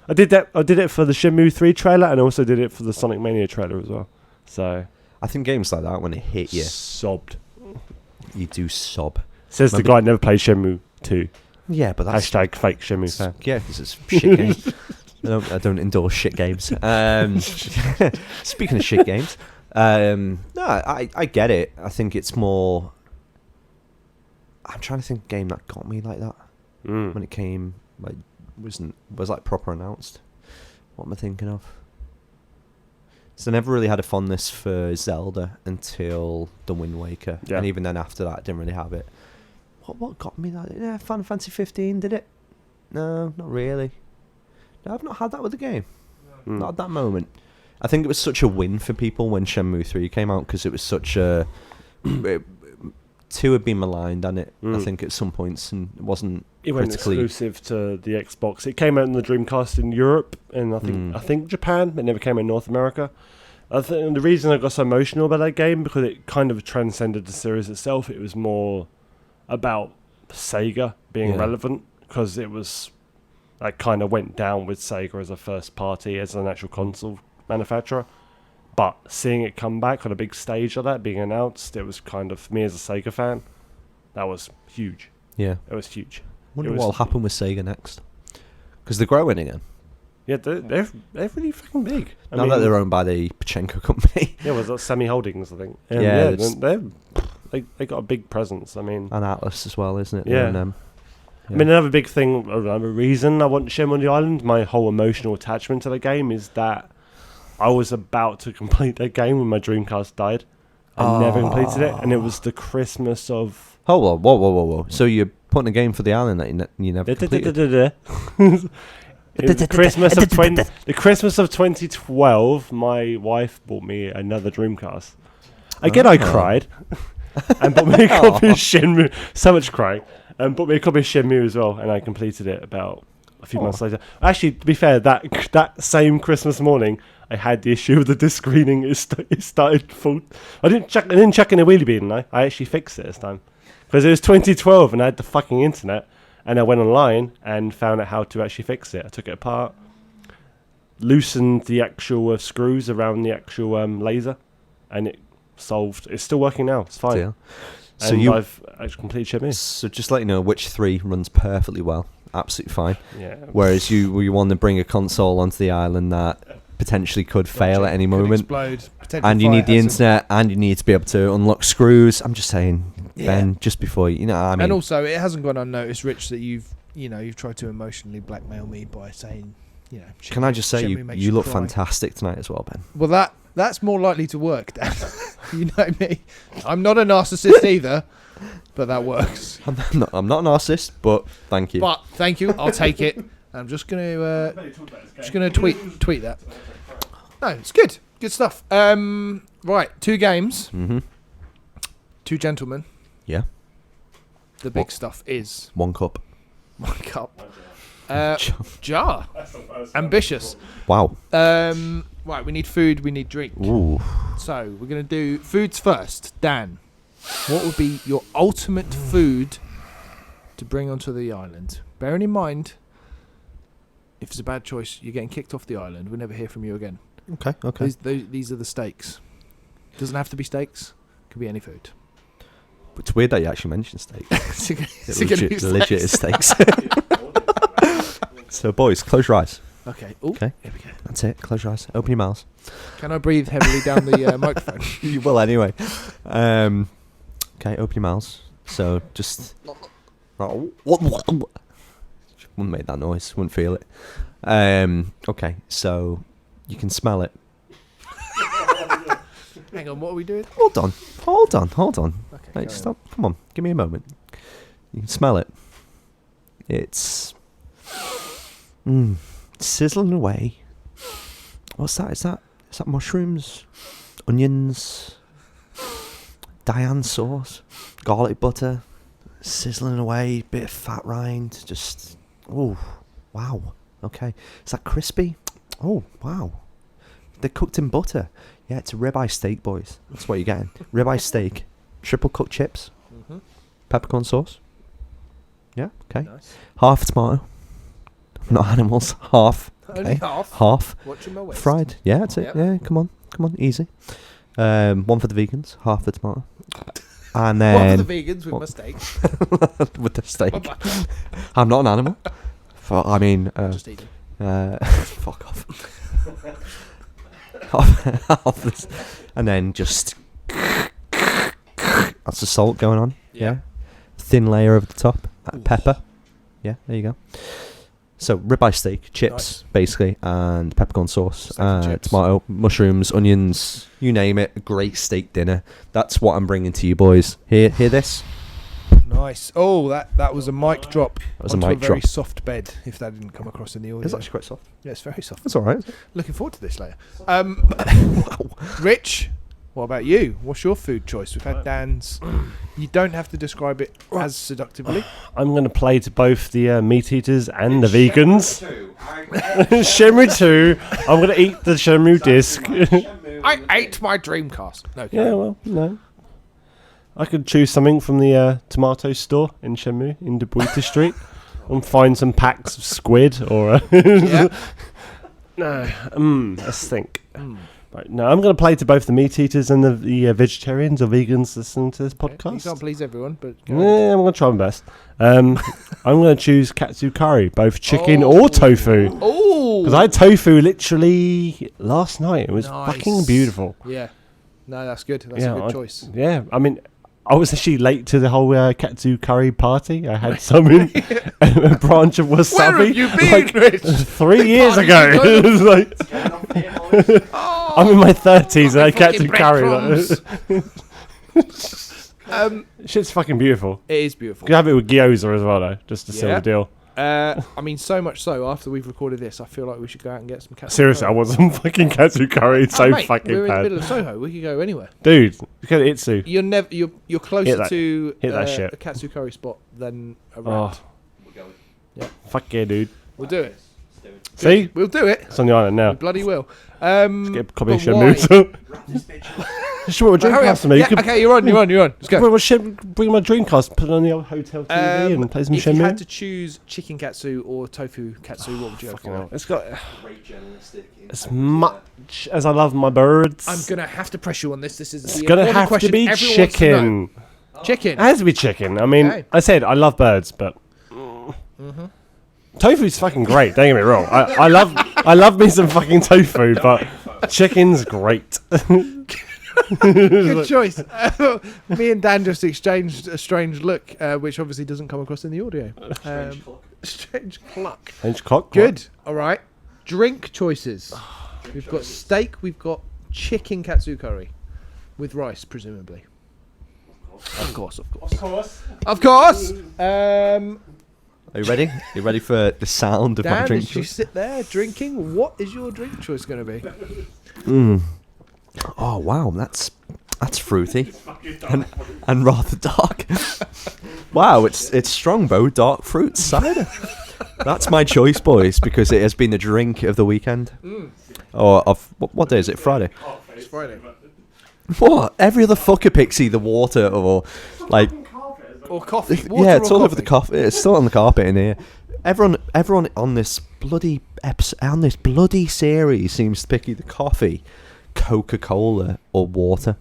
I did that. I did it for the Shenmue 3 trailer, and I also did it for the Sonic Mania trailer as well. So I think games like that, when it hit you, sobbed. you do sob. Says the guy that never played Shenmue 2. Yeah, but that's Hashtag fake Shenmue fan. yeah, because it's shit games. I don't endorse shit games. Speaking of shit games, no, I get it. I think it's more. I'm trying to think of a game that got me like that when it came. Like, was like proper announced. What am I thinking of? So I never really had a fondness for Zelda until The Wind Waker, Yeah. and even then after that, I didn't really have it. What got me that? Yeah, Final Fantasy 15 did it? No, not really. No, I've not had that with the game. Not at that moment. I think it was such a win for people when Shenmue 3 came out because it was such a. 2 had been maligned, and it I think at some points, and it wasn't. It went critically exclusive to the Xbox. It came out in the Dreamcast in Europe, and I think Japan. It never came in North America. I think the reason I got so emotional about that game because it kind of transcended the series itself. It was more about Sega being relevant because it was like kind of went down with Sega as a first party, as an actual console manufacturer. But seeing it come back on a big stage like that, being announced, it was kind of, me as a Sega fan, that was huge. Yeah. It was huge. Wonder what'll happen with Sega next. Because they're growing again. Yeah, they're really fucking big. Now that they're owned by the Pachenko company. Yeah, was that Semi Holdings, I think. Yeah, they got a big presence. I mean, And Atlas as well, isn't it? Yeah. And, I mean, another big thing, another reason I want Shenmue on the Island, my whole emotional attachment to the game is that I was about to complete that game when my Dreamcast died. I never completed it, and it was the Christmas of... Hold on, whoa. So you're putting a game for the island that you never completed? The Christmas of 2012, my wife bought me another Dreamcast. Again, I cried, and bought me a copy of Shenmue. So much crying. And bought me a copy of Shenmue as well, and I completed it about a few months later. Actually, to be fair, that same Christmas morning, I had the issue with the disc screening. It started full. I didn't check in the wheelie bin, didn't I? I actually fixed it this time because it was 2012 and I had the fucking internet, and I went online and found out how to actually fix it. I took it apart, loosened the actual screws around the actual laser, and it solved. It's still working now. It's fine. Deal. So I've actually completed Shenmue. So just let you know, which 3 runs perfectly well. Absolutely fine. Yeah. Whereas you want to bring a console onto the island that potentially could fail at any Could moment. explode, And you need the fire hazard. internet, and you need to be able to unlock screws. I'm just saying, Yeah. Ben, just before you know, I mean, And also, it hasn't gone unnoticed, Rich, that you've tried to emotionally blackmail me by saying, can I just say Shenmue makes you look cry. fantastic tonight as well, Ben. Well, that's more likely to work, Dan. You know me. I'm not a narcissist either, but that works. I'm not a narcissist, but thank you. But thank you. I'll take it. I'm just gonna tweet that. No, it's good. Good stuff. Right, 2 games. Mm-hmm. 2 gentlemen. Yeah. The big What? stuff is 1 cup. 1 cup. Jar. Ambitious. Wow. Right, we need food, we need drink. Ooh. So, we're going to do foods first. Dan, what would be your ultimate food to bring onto the island? Bearing in mind, if it's a bad choice, you're getting kicked off the island. We'll never hear from you again. Okay. These are the stakes. Doesn't have to be steaks. Could be any food. It's weird that you actually mentioned steak. It's gonna be legit is steaks. So, boys, close your eyes. Okay. Ooh, Okay. Here we go. That's it. Close your eyes. Open your mouths. Can I breathe heavily down the microphone? You will anyway. Okay, open your mouths. So, just Wouldn't make that noise. Wouldn't feel it. Okay, so you can smell it. Hang on, what are we doing? Hold on. Okay, Hey, stop. Come on, give me a moment. You can smell it. It's sizzling away. What's that? Is that mushrooms, onions, Diane sauce, garlic butter, sizzling away, bit of fat rind. Just wow. Okay, is that crispy? Oh wow, they're cooked in butter. Yeah, it's a ribeye steak, boys. That's what you're getting. Ribeye steak, triple cooked chips, peppercorn sauce. Yeah, okay. Nice. Half tomato. Not animals. Half. Only half. Half. Watching my waist. Fried. Yeah, that's Yep. it. Yeah, come on, easy. One for the vegans, half the tomato, and then One for the vegans with my steak. with the steak. I'm not an animal. Just eating. Fuck off. half this, and then just that's the salt going on. Yeah. Thin layer over the top. Pepper. Yeah, there you go. So ribeye steak, chips, basically, and peppercorn sauce, tomato, mushrooms, onions, you name it. A great steak dinner. That's what I'm bringing to you, boys. Hear this? Nice. Oh, that was a mic drop. That was a onto mic a very drop. soft bed. If that didn't come across in the audio, It's actually quite soft. yeah, it's very soft. That's all right. Looking forward to this later. Rich, what about you? What's your food choice? We've had Dan's. You don't have to describe it as seductively. I'm going to play to both the meat eaters and the vegans. Shenmue 2. I'm going to eat the Shenmue disc. I ate my Dreamcast. No, Yeah, well, no. I could choose something from the tomato store in Shenmue, in Debuita Street, and find some packs of squid or... Yeah. No, let's think. Right, no, I'm going to play to both the meat eaters and the vegetarians or vegans listening to this podcast. You can't please everyone, but Yeah, I'm going to try my best. I'm going to choose katsu curry, both chicken Oh. or tofu. Oh, Because I had tofu literally last night. It was Nice. fucking beautiful. yeah. No, that's good. That's a good choice. Yeah, I mean, I was actually late to the whole katsu curry party. I had some in a branch of wasabi. Where have you been, like, Rich? 3 years party ago. you It was like, Oh, I'm in my 30s and I had fucking katsu curry. breadcrumbs. Shit's fucking beautiful. It is beautiful. You can have it with gyoza as well, though, just to seal Yeah. the deal. I mean, so much so, after we've recorded this, I feel like we should go out and get some katsu Seriously, I curry. want some fucking katsu curry. It's so mate, fucking we're in the bad. middle of Soho. We could go anywhere. Dude, look at Itsu. You're closer to hit that shit. a katsu curry spot than a Oh. rat. Fuck yeah, dude. We'll do it. See? We'll do it. It's on the island now. We bloody will. Let's get a copy of but why? Shenmue. Sure, we're Hurry up. Dreamcast, mate. Yeah, okay, you're on. Let's go. Bring my Dreamcast, put it on the old hotel TV and play some if you had Shenmue. to choose chicken katsu or tofu katsu, what would you go Fucking for? hell. It's got as much as I love my birds. I'm gonna have to press you on this. This is It's the gonna important have to question be everyone wants to know. chicken. Chicken. It has to be chicken. I mean, Okay. I said I love birds, but tofu's fucking great. Don't get me wrong. I love me some fucking tofu, but chicken's great. Good choice. Me and Dan just exchanged a strange look, which obviously doesn't come across in the audio. Strange cluck. Orange cock. Good. All right. Drink choices. We've got steak. We've got chicken katsu curry with rice, presumably. Of course. Of course. Are you ready? You ready for the sound of my Dan, drink? as you sit there drinking, what is your drink choice going to be? Oh wow, that's fruity and rather dark. Wow, it's Strongbow dark fruit cider. That's my choice, boys, because it has been the drink of the weekend. Or of what day is it? Friday. It's Friday. What? Every other fucker picks either water or like Or coffee. yeah, it's all over the coffee. It's still on the carpet in here. Everyone on this bloody on this bloody series seems to pick either coffee, Coca-Cola, or water.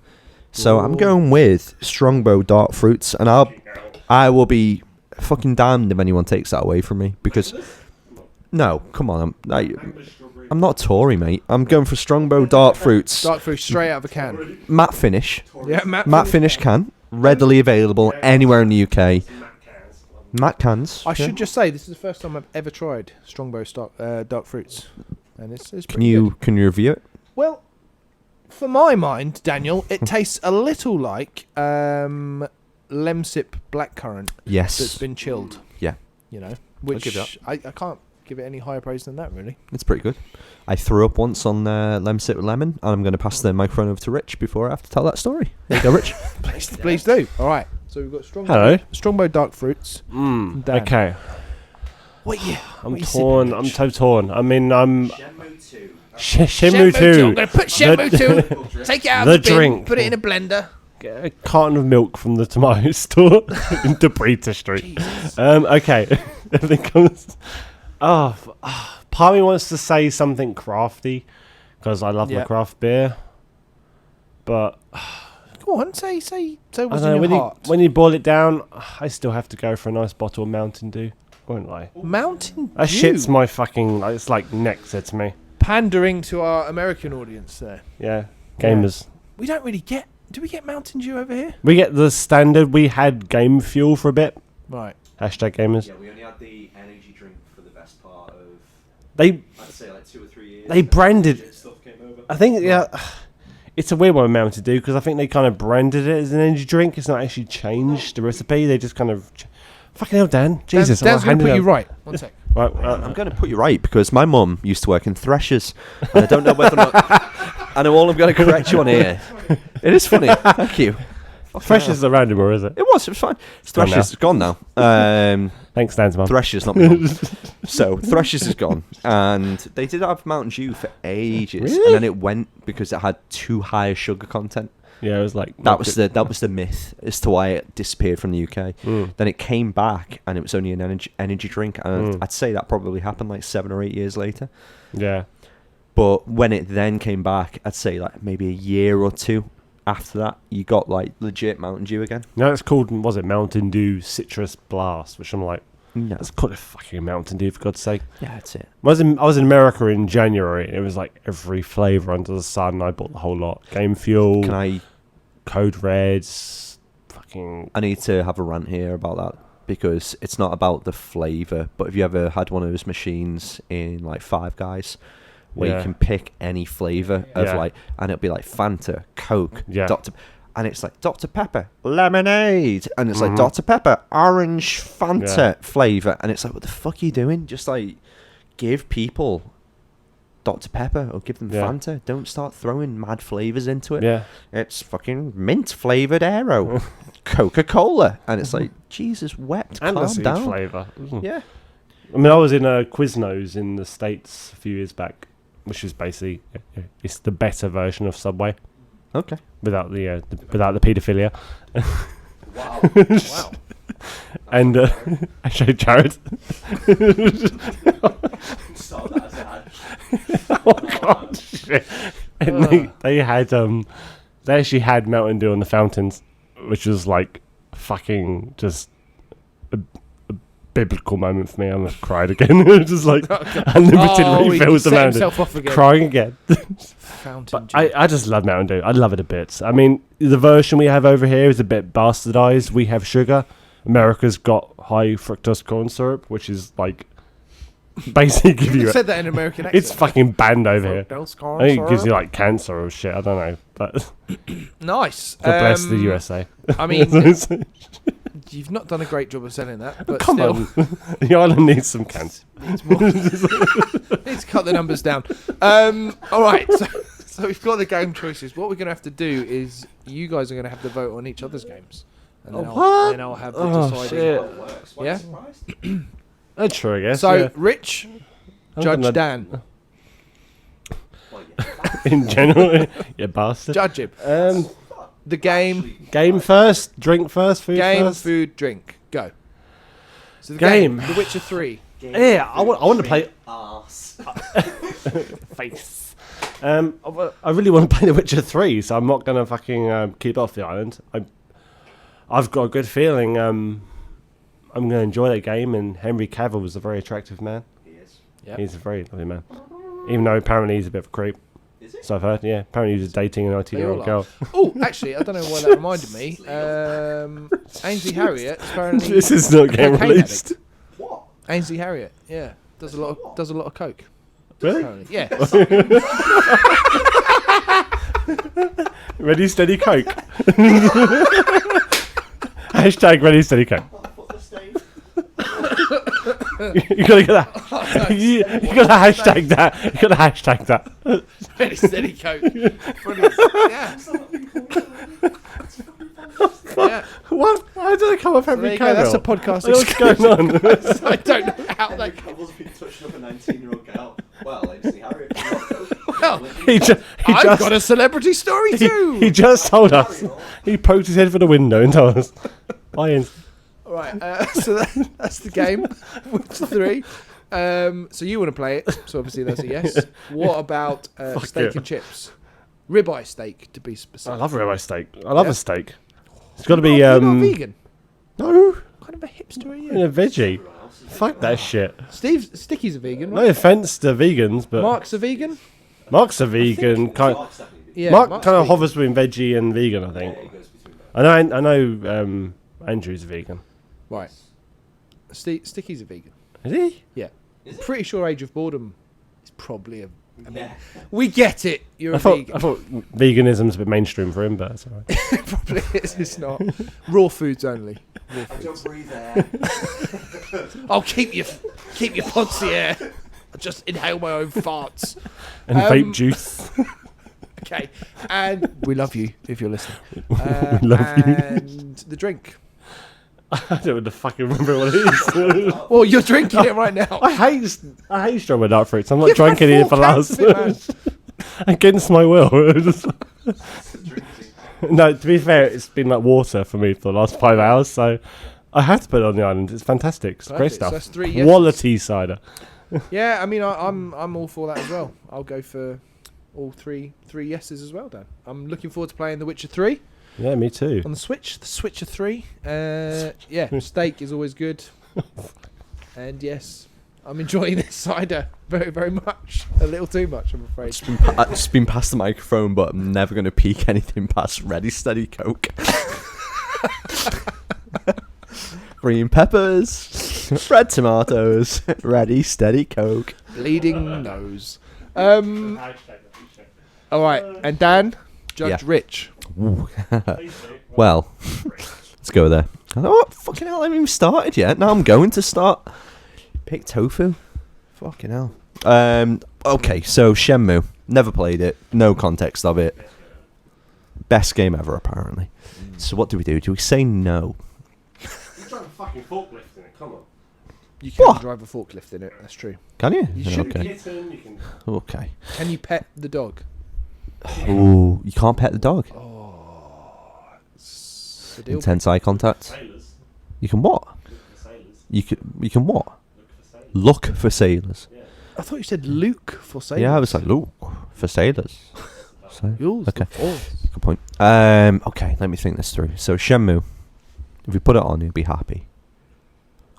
So I'm going with Strongbow dark fruits, and I will be fucking damned if anyone takes that away from me, because no, come on, I'm not a Tory, mate. I'm going for Strongbow dark fruits. Dark fruit straight out of a can. Matte finish. Yeah, Matte finish can. Readily available anywhere in the UK. Matt cans. I should just say this is the first time I've ever tried Strongbow dark fruits, and it's Can pretty you good. can you review it? Well, for my mind, Daniel, it tastes a little like Lemsip blackcurrant that's Yes. been chilled. Yeah. You know, give which that. I can't give it any higher praise than that, really. It's pretty good. I threw up once on Lemsip with lemon, and I'm going to pass the microphone over to Rich before I have to tell that story. There you go, Rich. Please do. All right. So we've got Strongbow dark fruits. Dan. Okay. What you? I'm what you torn. sipping, I'm Rich? so torn. I mean, I'm Shenmue 2. Shenmue 2. I'm going to put Shenmue 2. Take it out The of the bin, drink. put it in a blender. Get a carton of milk from the tomato store in Debrita Street. Okay. Everything comes. Part of me wants to say something crafty because I love my Yeah. craft beer, but Go on, say I what's don't in know. your When heart. when you boil it down, I still have to go for a nice bottle of Mountain Dew. Won't lie. Mountain That Dew. shit's my fucking. It's like nectar to me. Pandering to our American audience there. Yeah, gamers. We don't really get... Do we get Mountain Dew over here? We get the standard. We had Game Fuel for a bit. Right. Hashtag gamers. Yeah, we only had the energy drink for the best part of, They I'd say, like 2 or 3 years. They branded. Stuff came over. I think it's a weird one Mountain Dew because I think they kind of branded it as an energy drink. It's not actually changed the recipe. They just kind of fucking hell, Dan. Jesus, Dan's going to put you right. right. One sec. Right, I'm going to put you right because my mum used to work in Threshers, and I don't know whether or not. I know all I'm going to correct you on here. It is funny. Thank you. Fresh is around anymore, is it? It was fine. gone Threshers is gone now. Thanks, Dan's mum. Threshers, not my mum. So Threshers is gone, and they did have Mountain Dew for ages, Really? and then it went because it had too high a sugar content. Yeah, it was like That was the myth as to why it disappeared from the UK. Then it came back, and it was only an energy drink, and I'd say that probably happened like 7 or 8 years later. Yeah. But when it then came back, I'd say like maybe a year or two after that, you got like legit Mountain Dew again. No, it's called, was it Mountain Dew Citrus Blast, which I'm like, No. let's call it fucking Mountain Dew for God's sake. Yeah, that's it. I was in America in January, and it was like every flavour under the sun. I bought the whole lot. Game Fuel, Code Reds, fucking... I need to have a rant here about that because it's not about the flavour, but have you ever had one of those machines in like Five Guys where you can pick any flavour of like, and it'll be like Fanta, Coke, Dr. And it's like Dr. Pepper, lemonade. And it's like Dr. Pepper, orange Fanta flavour. And it's like, what the fuck are you doing? Just like give people Dr. Pepper or give them Fanta. Don't start throwing mad flavours into it. Yeah. It's fucking mint flavoured Aero, Coca-Cola. And it's like, Jesus wept, And calm the down. flavour. Yeah. I mean, I was in a Quiznos in the States a few years back, which is basically it's the better version of Subway Okay. without the paedophilia. Wow. Wow. And I showed Jared. Oh god, shit! And they actually had Mountain Dew on the fountains, which was like fucking just a biblical moment for me. I almost cried again. It was just like unlimited refills of Mountain Dew. Crying again. But I just love Mountain Dew. I love it a bit. I mean, the version we have over here is a bit bastardized. We have sugar. America's got high fructose corn syrup, which is like basically give you. said that in American accent. It's fucking banned over here. I think it gives you like cancer or shit. I don't know, but nice. God bless the USA. I mean, you've not done a great job of selling that, but come still, on, the island needs some cancer. needs to cut the numbers down. All right, so we've got the game choices. What we're going to have to do is you guys are going to have to vote on each other's games, and then I'll have the deciding. Yeah. That's true, I guess. So, Rich, Judge Dan. In general, you bastard. Judge him. The game first, drink first, food game, first. food, drink. Go. So the Game. The Witcher 3. Yeah, I want to play. Face. I really want to play The Witcher 3, so I'm not gonna fucking keep off the island. I've got a good feeling. I'm gonna enjoy that game, and Henry Cavill was a very attractive man. He is. Yep. He's a very lovely man, even though apparently he's a bit of a creep. So I've heard, yeah. Apparently he was dating an 19-year-old girl. Oh, actually, I don't know why that reminded me. Ainsley Harriott apparently. This is not getting cocaine released. addict. What? Ainsley Harriott, yeah, does a lot of coke. Really? Apparently. Yeah. Ready, steady, coke. Hashtag ready, steady, coke. You gotta get that. You gotta hashtag that. You gotta hashtag that. Ready, steady, coke. Brilliant. Yeah. Yeah. What? How do they come up There every you go, that's a candle? podcast. What's going on? I don't know how that. Couple's been touching up a 19-year-old girl. Well, Ainsley Harriott. Well, he I've just got a celebrity story too. he just told us. He poked his head for the window and told us. Bye. Right, so that's the game. Witcher 3. So you want to play it? So obviously that's a yes. What about steak and chips? Ribeye steak, to be I specific. love ribeye steak. I love Yeah. a steak. It's got to be You're not vegan. no, What kind of a hipster are in you? a veggie. Fuck that shit. Sticky's a vegan, No right? offense to vegans, but Mark's a vegan. Mark's a vegan. Yeah, Mark Mark's kind of vegan. hovers between veggie and vegan. I think. I know. Andrew's a vegan. Right. Sticky's a vegan. Is he? Yeah. Pretty sure Age of Boredom is probably a. I mean, we get it. You're I a thought vegan. veganism's a bit mainstream for him, but that's alright. It probably is. It's not. Raw foods only. Raw foods. Don't breathe air. I'll keep your poncy air. I'll just inhale my own farts. And vape juice. Okay. And we love you if you're listening. We love you. And the drink. I don't fucking remember what it is. Well, you're drinking it right now. I hate strawberry dark fruits. I'm not You've drunk had any 4 for cans last. of it, man. Against my will. No, to be fair, it's been like water for me for the last 5 hours, so I had to put it on the island. It's fantastic. It's great Perfect. stuff. So that's 3 yeses. Quality cider. Yeah, I mean, I'm all for that as well. I'll go for all three yeses as well, Dan. I'm looking forward to playing The Witcher 3 Yeah, me too. on the Switch. The Switcher 3. Yeah, steak is always good. And yes, I'm enjoying this cider very, very much. A little too much, I'm afraid. It's been past the microphone, but I'm never going to peek anything past Ready Steady Coke. Green peppers, red tomatoes, Ready Steady Coke. Bleeding nose. All right, and Dan, Judge Yeah. Rich. Well, let's go there. Oh, fucking hell, I haven't even started yet. Now I'm going to start. Pick tofu. Fucking hell. Okay, so Shenmue. Never played it. No context of it. Best game ever, apparently. So what do? Do we say no? You're trying to fucking forklift in it, come on. You can What? drive a forklift in it, that's true. Can you? You should. Okay. Kitten, you can... Okay. Can you pet the dog? Ooh, you can't pet the dog. It's a deal. Intense eye contact. Sailors. You can what? Look for sailors. You can what? Look for sailors. Look for sailors. Yeah. I thought you said Luke for sailors. Yeah, I was like, look for sailors. So, Yours okay. the Force. good point. Okay, let me think this through. So Shenmue, if we put it on, he'll be happy.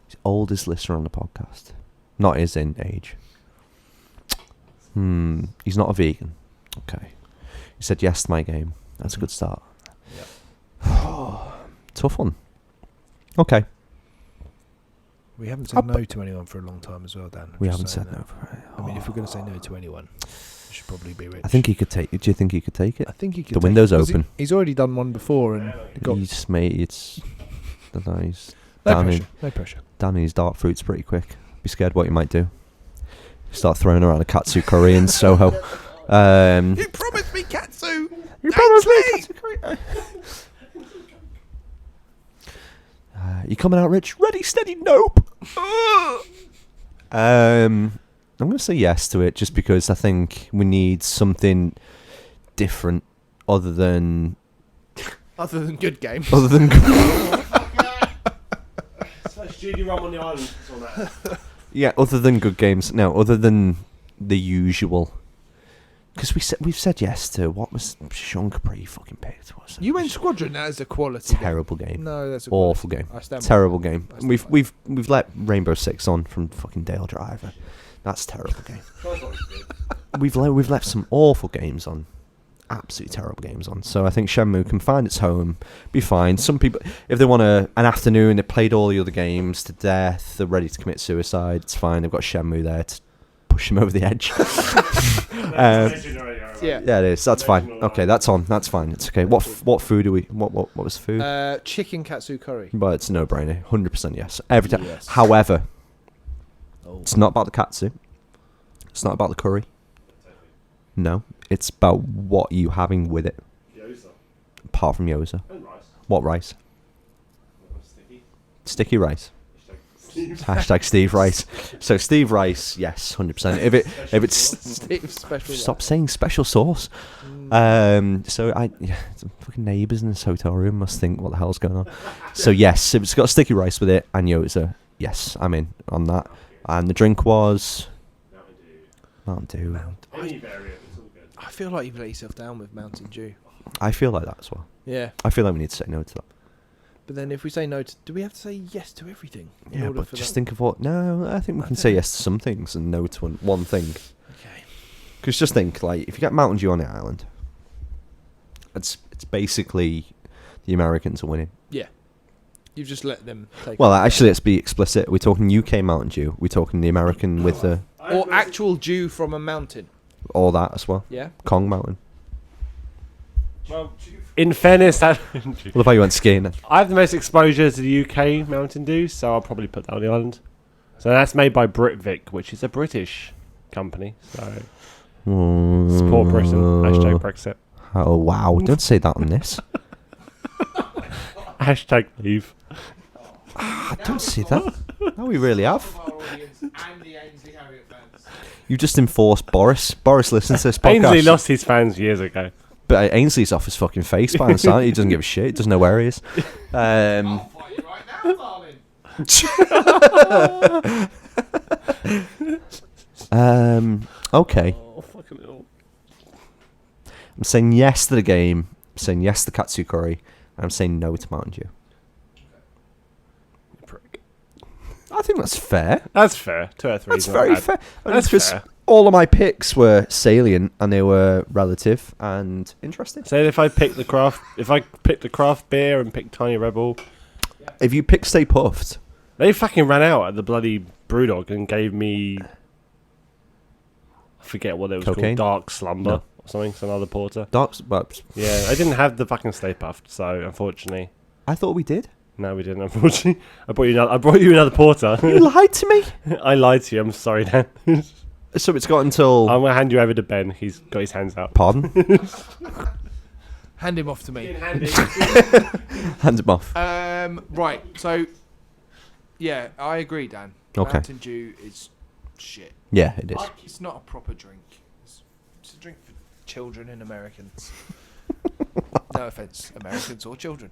He's the oldest listener on the podcast. Not his in age. He's not a vegan. Okay. He said yes to my game. That's a good start. Tough one. Okay. We haven't said no to anyone for a long time as well, Dan. I'm We just haven't saying said that. no. I mean, if we're going to say no to anyone, it should probably be Rich. I think he could take it. Do you think he could take it? I think he could. The take window's it, 'cause open. He's already done one before and got He's mate. It's. I don't know. He's no down pressure. in No pressure. down in his dark fruits pretty quick. Be scared what you might do. Start throwing around a katsu curry in Soho. You promised me katsu. You promised me katsu curry. You coming out, Rich? Ready, steady, nope. I'm going to say yes to it just because I think we need something different other than Other than good game. other than Judy Rum on the island. yeah, other than good games. No, other than the usual. Because we've said yes to what was Sean Capri fucking picked. Wasn't You went Squadron. That is a quality. terrible game. No, that's a Awful quality. game. I stand by Terrible that. game. I stand by We've let Rainbow Six on from fucking Dale Driver. That's a terrible game. we've left some awful games on. Absolutely terrible games on. So I think Shenmue can find its home, be fine. Some people, if they want an afternoon, they played all the other games to death, they're ready to commit suicide, it's fine. They've got Shenmue there to push them over the edge. Yeah, it is. That's fine. Okay, that's on. That's fine. It's okay. What food do we? What was the food? Chicken katsu curry. But it's a no-brainer. 100% yes. Every time. Yes. However, it's not about the katsu. It's not about the curry. No, it's about what you having with it. Apart from Yoza. And rice. What rice? Sticky. Sticky rice. Hashtag Steve Rice. So Steve Rice, yes, 100%. If it's Special. stop saying special sauce. So some fucking neighbours in this hotel room must think what the hell's going on. So yes, if it's got sticky rice with it and Yoza, yes, I'm in on that. And the drink was Mountain Dew. Any variant, it's all good. I feel like you've let yourself down with Mountain Dew. I feel like that as well. Yeah. I feel like we need to say no to that. But then if we say no to... Do we have to say yes to everything? in Yeah, order but for just that? think of what... No, I think we I can don't say know. yes to some things and no to one thing. Okay. Because just think, like, if you get Mountain Dew on the island, it's basically the Americans are winning. Yeah. You've just let them take... Well, it. actually, let's be explicit. We're talking UK Mountain Dew. We're talking the American with the... Or actual dew from a mountain. all that as well. Yeah. Kong Mountain. Well, in fairness, I love how you went skiing then. I have the most exposure to the UK Mountain Dew, so I'll probably put that on the island. So that's made by Britvic, which is a British company. So support Britain. Hashtag Brexit. Oh, wow. Don't say that on this. Hashtag leave. Don't say that. No, we really have. You just enforced Boris. Boris listens to this podcast. Ainsley lost his fans years ago. But Ainsley's off his fucking face by himself. He doesn't give a shit. He doesn't know where he is. Okay. Oh, fucking hell. I'm saying yes to the game. I'm saying yes to katsu curry. And I'm saying no to Mountain Dew. Prick. I think that's fair. That's fair. 2 out of 3. That's very fair. That's because fair. all of my picks were salient and they were relative and interesting. So if I pick the craft beer and pick Tiny Rebel, If you pick Stay Puffed, they fucking ran out at the bloody Brewdog and gave me, I forget what it was Cocaine? called, Dark Slumber No. or something, some other porter. but Yeah, I didn't have the fucking Stay Puffed, so unfortunately, I thought we did. no, we didn't. Unfortunately, I brought you another porter. You lied to me. I lied to you. I'm sorry, Dan. So it's got until... I'm gonna hand you over to Ben. He's got his hands up. Pardon? Hand him off to me. Hands him off. Right, so... Yeah, I agree, Dan. Okay. Mountain Dew is shit. Yeah, it is. It's not a proper drink. It's a drink for children and Americans. No offence, Americans or children.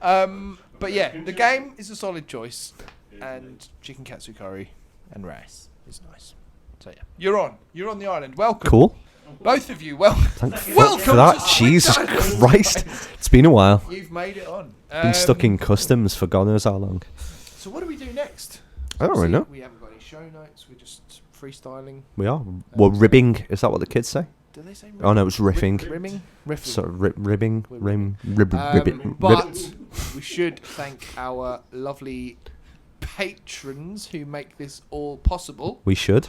But yeah, the game is a solid choice. And chicken katsu curry and rice is nice. So yeah, you're on the island. Welcome. Cool. Both of you, welcome. Thank fuck Welcome for that. to Sweet Jesus Island. Christ. It's been a while. You've made it on. Been stuck in customs for God knows how long. So what do we do next? I don't really know. We haven't got any show notes. We're just freestyling. We are. Well, ribbing. Is that what the kids say? Do they say? Oh, no, it's riffing. Rimming. Riffing. So, ribbing. Ribbing. But we should thank our lovely patrons who make this all possible. We should.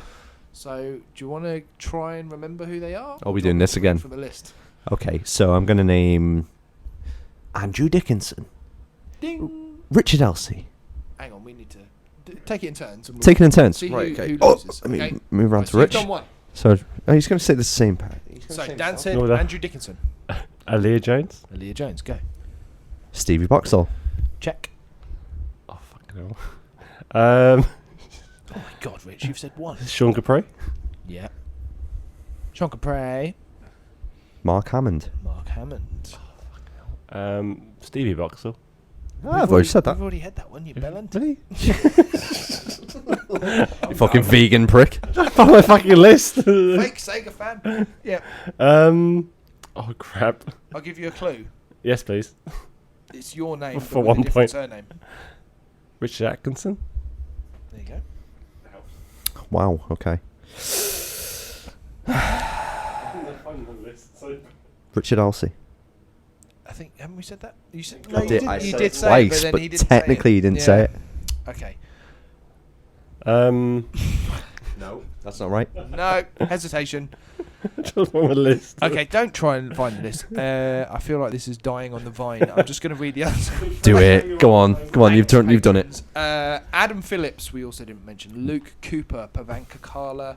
So, do you want to try and remember who they are? Are we Or do you doing want this me to read again? From the list. Okay, so I'm going to name Andrew Dickinson, Ding. Richard Elsey. Hang on, we need to take it in turns. And we'll Taking in turns. see Right, who, okay. who Oh, loses. let me okay? move around Right, to so you've Rich. done one. So, he's going to say the same part. So Dan said No, that- Andrew Dickinson. Aaliyah Jones. Aaliyah Jones, go. Stevie Boxall. Check. Oh fucking hell. Oh my God, Rich, you've said one. Sean Capri. Yeah. Sean Capri. Mark Hammond. Mark Hammond. Stevie Boxall. I've already said that. We've already had that one, you bellend. Really? You fucking vegan prick. On my fucking list. Fake Sega fan. Yeah. Oh crap. I'll give you a clue. Yes, please. It's your name For but with 1 a different point. surname. Richard Atkinson. There you go. Wow, okay. Richard Alsey. I think, haven't we said that? You said I did, you said did it say twice, it, but then but he didn't technically say he it. didn't say it. Okay. No, that's not right. No, hesitation. Just on the list. Okay, don't try and find the list. I feel like this is dying on the vine. I'm just going to read the others. Do it. Go on. You've done it. Adam Phillips, we also didn't mention. Luke Cooper, Pavanka Carla,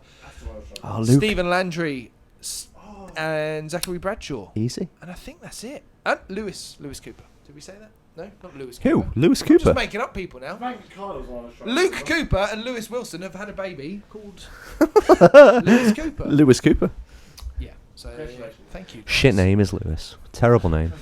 Oh, Luke. Stephen Landry, and Zachary Bradshaw. Easy. And I think that's it. And Lewis Cooper. Did we say that? No, not Lewis Who? Cooper. Lewis I'm Cooper. just making up people now. Luke Cooper and Lewis Wilson have had a baby called Lewis Cooper. Lewis Cooper. Yeah. So thank you. Guys. Shit name is Lewis. Terrible name.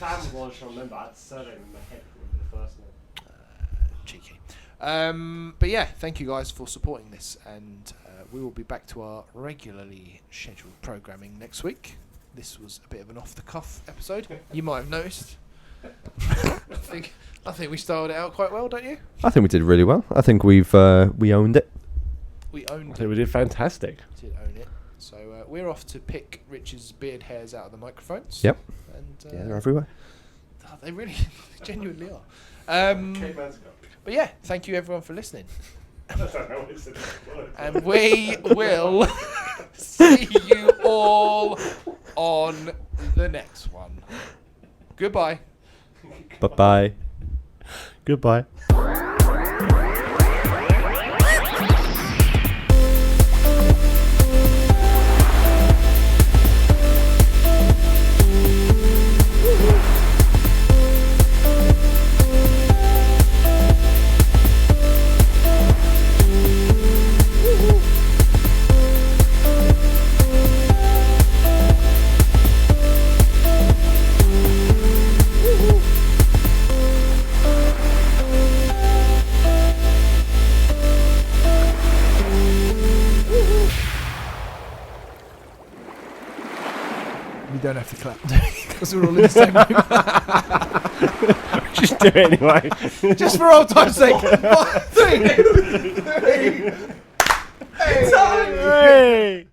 Cheeky. But yeah, thank you guys for supporting this, and we will be back to our regularly scheduled programming next week. This was a bit of an off-the-cuff episode. You might have noticed. I think we started it out quite well, don't you? I think we did really well. I think we owned it. We owned I it. think we did fantastic. Did own it. So we're off to pick Rich's beard hairs out of the microphones. Yep. And Yeah, they're everywhere. they really, they genuinely are. But yeah, thank you everyone for listening. And we will see you all on the next one. Goodbye. Bye-bye. Goodbye. You don't have to clap because we're all in the same room. Just do it anyway. Just for old time's sake. 1, 2, 3. Hey!